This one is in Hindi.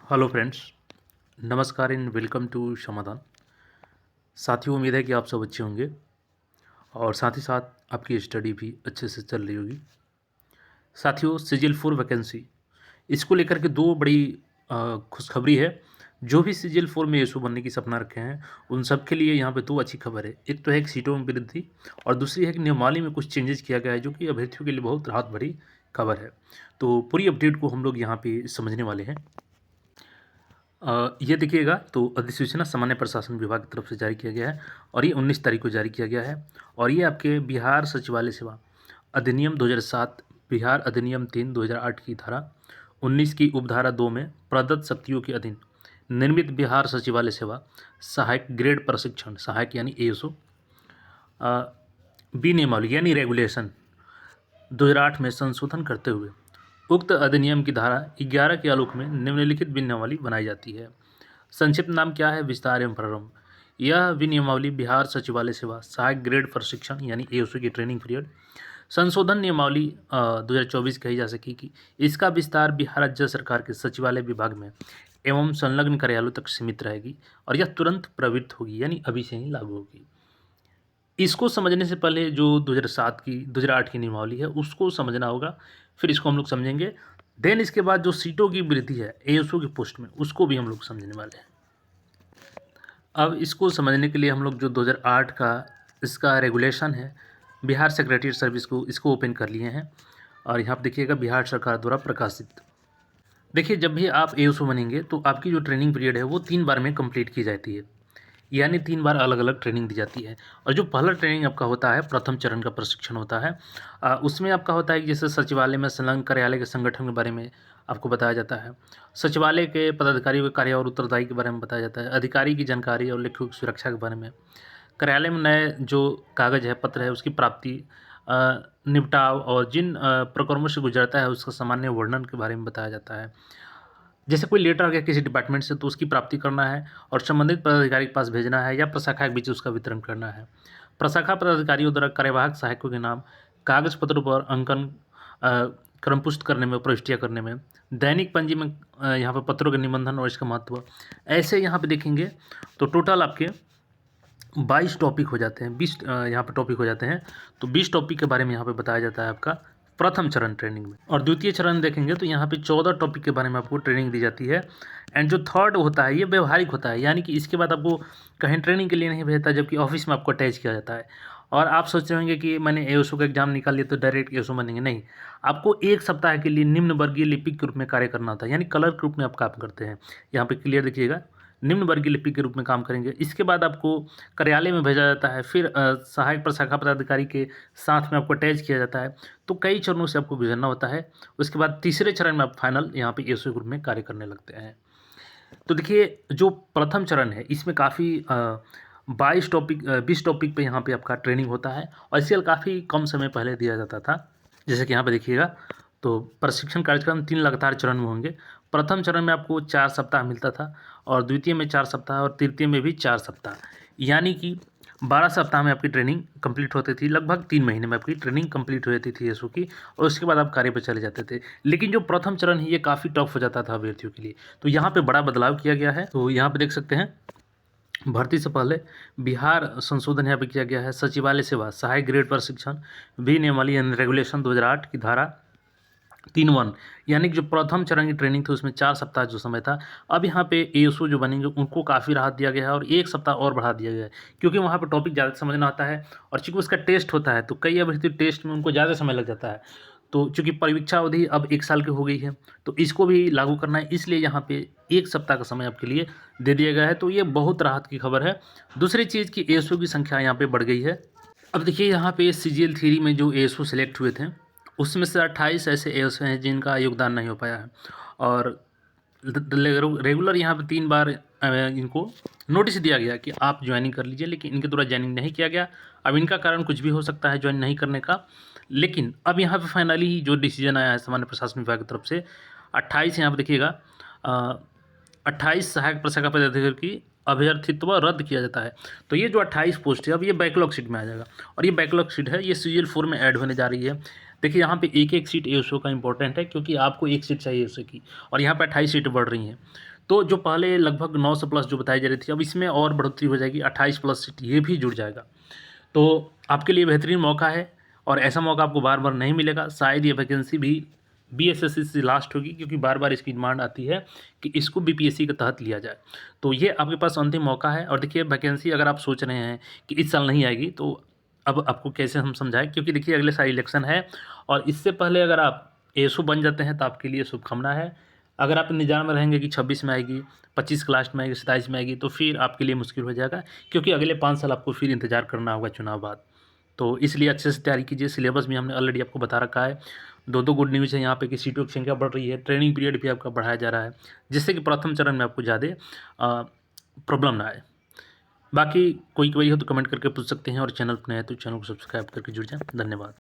हेलो फ्रेंड्स, नमस्कार एंड वेलकम टू समाधान। साथियों, उम्मीद है कि आप सब अच्छे होंगे और साथ ही साथ आपकी स्टडी भी अच्छे से चल रही होगी। साथियों, सीजीएल 4 वैकेंसी इसको लेकर के दो बड़ी खुशखबरी है। जो भी सीजीएल 4 में एसओ बनने की सपना रखे हैं उन सब के लिए यहाँ पे दो अच्छी खबर है। एक तो है कि सीटों में वृद्धि और दूसरी है कि नियमावली में कुछ चेंजेस किया गया है, जो कि अभ्यर्थियों के लिए बहुत राहत भरी खबर है। तो पूरी अपडेट को हम लोग यहाँ पे समझने वाले हैं। ये देखिएगा, तो अधिसूचना सामान्य प्रशासन विभाग की तरफ से जारी किया गया है और ये 19 तारीख को जारी किया गया है। और ये आपके बिहार सचिवालय सेवा अधिनियम 2007, बिहार अधिनियम 3 2008 की धारा 19 की उपधारा 2 में प्रदत्त शक्तियों के अधीन निर्मित बिहार सचिवालय सेवा सहायक ग्रेड प्रशिक्षण सहायक यानी एएसओ बी नियमावली यानी रेगुलेशन 2008 में संशोधन करते हुए उक्त अधिनियम की धारा 11 के आलोक में निम्नलिखित विनियमावली बनाई जाती है। संक्षिप्त नाम क्या है? विस्तार एवं प्रारंभ। यह विनियमावली बिहार सचिवालय सेवा सहायक ग्रेड प्रशिक्षण यानी एओसी की ट्रेनिंग पीरियड संशोधन नियमावली 2024 कही जा सकी कि इसका विस्तार बिहार राज्य सरकार के सचिवालय विभाग में एवं संलग्न कार्यालयों तक सीमित रहेगी और यह तुरंत प्रवृत्त होगी यानी अभी से ही लागू होगी। इसको समझने से पहले जो 2008 की नियमावली है उसको समझना होगा, फिर इसको हम लोग समझेंगे। देन इसके बाद जो सीटों की वृद्धि है एएसओ की पोस्ट में उसको भी हम लोग समझने वाले हैं। अब इसको समझने के लिए हम लोग जो 2008 का इसका रेगुलेशन है बिहार सेक्रेटरी सर्विस को इसको ओपन कर लिए हैं और यहाँ पर देखिएगा बिहार सरकार द्वारा प्रकाशित। देखिए, जब भी आप एएसओ बनेंगे तो आपकी जो ट्रेनिंग पीरियड है वो 3 बार में कंप्लीट की जाती है, यानी 3 बार अलग अलग ट्रेनिंग दी जाती है। और जो पहला ट्रेनिंग आपका होता है प्रथम चरण का प्रशिक्षण होता है, उसमें आपका होता है कि जैसे सचिवालय में संलग्न कार्यालय के संगठन के बारे में आपको बताया जाता है, सचिवालय के पदाधिकारियों के कार्य और उत्तरदायी के बारे में बताया जाता है, अधिकारी की जानकारी और लेखों की सुरक्षा के बारे में, कार्यालय में नए जो कागज़ है पत्र है उसकी प्राप्ति, निपटाव और जिन प्रकरणों से गुजरता है उसका सामान्य वर्णन के बारे में बताया जाता है। जैसे कोई लेटर आ गया किसी डिपार्टमेंट से तो उसकी प्राप्ति करना है और संबंधित पदाधिकारी के पास भेजना है या प्रशाखा के बीच उसका वितरण करना है। प्रशाखा पदाधिकारियों द्वारा कार्यवाहक सहायकों के नाम कागज पत्रों पर अंकन, क्रमपुष्ट करने में, प्रविष्टियाँ करने में, दैनिक पंजी में यहाँ पर पत्रों के निबंधन और इसका महत्व, ऐसे यहाँ पे देखेंगे तो टोटल आपके 22 टॉपिक हो जाते हैं, 20 यहाँ पे टॉपिक हो जाते हैं। तो 20 टॉपिक के बारे में यहाँ पे बताया जाता है आपका प्रथम चरण ट्रेनिंग में। और द्वितीय चरण देखेंगे तो यहाँ पे 14 टॉपिक के बारे में आपको ट्रेनिंग दी जाती है। एंड जो थर्ड होता है ये व्यवहारिक होता है, यानी कि इसके बाद आपको कहीं ट्रेनिंग के लिए नहीं भेजता, जबकि ऑफिस में आपको अटैच किया जाता है। और आप सोच रहे होंगे कि मैंने एओसो का एग्जाम निकाल लिया तो डायरेक्ट एओसो बनेंगे, नहीं। आपको 1 सप्ताह के लिए निम्न वर्गीय लिपिक के रूप में कार्य करना होता है, यानी क्लर्क के रूप में आप काम करते हैं। यहाँ पे क्लियर देखिएगा, निम्न वर्गीय लिपिक के रूप में काम करेंगे। इसके बाद आपको कार्यालय में भेजा जाता है, फिर सहायक प्रशाखा पदाधिकारी के साथ में आपको अटैच किया जाता है। तो कई चरणों से आपको गुजरना होता है। उसके बाद तीसरे चरण में आप फाइनल यहाँ पे एओसो ग्रुप में कार्य करने लगते हैं। तो देखिए, जो प्रथम चरण है इसमें काफ़ी 20 टॉपिक पे यहाँ पे आपका ट्रेनिंग होता है और इसके काफ़ी कम समय पहले दिया जाता था। जैसे कि यहाँ पे देखिएगा, तो प्रशिक्षण कार्यक्रम 3 लगातार चरण में होंगे। प्रथम चरण में आपको 4 सप्ताह मिलता था और द्वितीय में 4 सप्ताह और तृतीय में भी 4 सप्ताह, यानी कि 12 सप्ताह में आपकी ट्रेनिंग कंप्लीट होती थी। लगभग 3 महीने में आपकी ट्रेनिंग कंप्लीट हो जाती थी एसओ की और उसके बाद आप कार्य पर चले जाते थे। लेकिन जो प्रथम चरण है ये काफ़ी टफ हो जाता था अभ्यर्थियों के लिए, तो यहाँ पे बड़ा बदलाव किया गया है। तो यहाँ पे देख सकते हैं, भर्ती से पहले बिहार संशोधन यहाँ पे किया गया है। सचिवालय सेवा सहायक ग्रेड प्रशिक्षण भी नियमावली यानी रेगुलेशन 2008 की धारा 3(1), यानी कि जो प्रथम चरण की ट्रेनिंग थी उसमें 4 सप्ताह जो समय था, अब यहाँ पे एएसओ जो बनेंगे उनको काफ़ी राहत दिया गया है और 1 सप्ताह और बढ़ा दिया गया है, क्योंकि वहाँ पे टॉपिक ज़्यादा समझना आता है और चूँकि उसका टेस्ट होता है तो कई अभ्यर्थी टेस्ट में उनको ज़्यादा समय लग जाता है। तो चूँकि परीक्षा अवधि अब 1 साल की हो गई है तो इसको भी लागू करना है, इसलिए यहाँ पे 1 सप्ताह का समय आपके लिए दे दिया गया है। तो ये बहुत राहत की खबर है। दूसरी चीज़ की एएसओ की संख्या यहाँ पे बढ़ गई है। अब देखिए, यहाँ पे सीजीएल 3 में जो एएसओ सेलेक्ट हुए थे उसमें से 28 ऐसे एएसओ हैं जिनका योगदान नहीं हो पाया है और रेगुलर यहाँ पे 3 बार इनको नोटिस दिया गया कि आप ज्वाइनिंग कर लीजिए, लेकिन इनके द्वारा ज्वाइनिंग नहीं किया गया। अब इनका कारण कुछ भी हो सकता है ज्वाइन नहीं करने का, लेकिन अब यहाँ पे फाइनली जो डिसीजन आया है सामान्य प्रशासन विभाग की तरफ से 28 यहाँ पर देखिएगा 28 सहायक प्रशाखा पदाधिकारी की अभ्यर्थित्व रद्द किया जाता है। तो ये जो 28 पोस्ट है अब ये बैकलॉग सीट में आ जाएगा और ये बैकलॉग सीट है, ये सीजीएल 4 में ऐड होने जा रही है। देखिए, यहाँ पे एक एक सीट एओसो का इंपॉर्टेंट है क्योंकि आपको एक सीट चाहिए एओसो की और यहाँ पे 28 सीटें बढ़ रही हैं। तो जो पहले लगभग 900 प्लस जो बताई जा रही थी, अब इसमें और बढ़ोतरी हो जाएगी, 28 प्लस सीट ये भी जुड़ जाएगा। तो आपके लिए बेहतरीन मौका है और ऐसा मौका आपको बार बार नहीं मिलेगा। शायद ये वैकेंसी भी बीएसएससी से लास्ट होगी, क्योंकि बार बार इसकी डिमांड आती है कि इसको बीपीएससी के तहत लिया जाए। तो ये आपके पास अंतिम मौका है। और देखिए, वैकेंसी अगर आप सोच रहे हैं कि इस साल नहीं आएगी, तो अब आपको कैसे हम समझाएं, क्योंकि देखिए अगले साल इलेक्शन है और इससे पहले अगर आप एएसओ बन जाते हैं तो आपके लिए शुभकामना है। अगर आप इंतजार में रहेंगे कि 26 में आएगी, 25 के लास्ट में आएगी, 27 में आएगी, तो फिर आपके लिए मुश्किल हो जाएगा, क्योंकि अगले 5 साल आपको फिर इंतजार करना होगा चुनाव बाद। तो इसलिए अच्छे से तैयारी कीजिए। सिलेबस भी हमने ऑलरेडी आपको बता रखा है। दो गुड न्यूज़ है यहाँ पे कि सीटों की संख्या बढ़ रही है, ट्रेनिंग पीरियड भी आपका बढ़ाया जा रहा है, जिससे कि प्रथम चरण में आपको ज़्यादा प्रॉब्लम ना आए। बाकी कोई क्वेरी हो तो कमेंट करके पूछ सकते हैं और चैनल पर नए हैं तो चैनल को सब्सक्राइब करके जुड़ जाएं। धन्यवाद।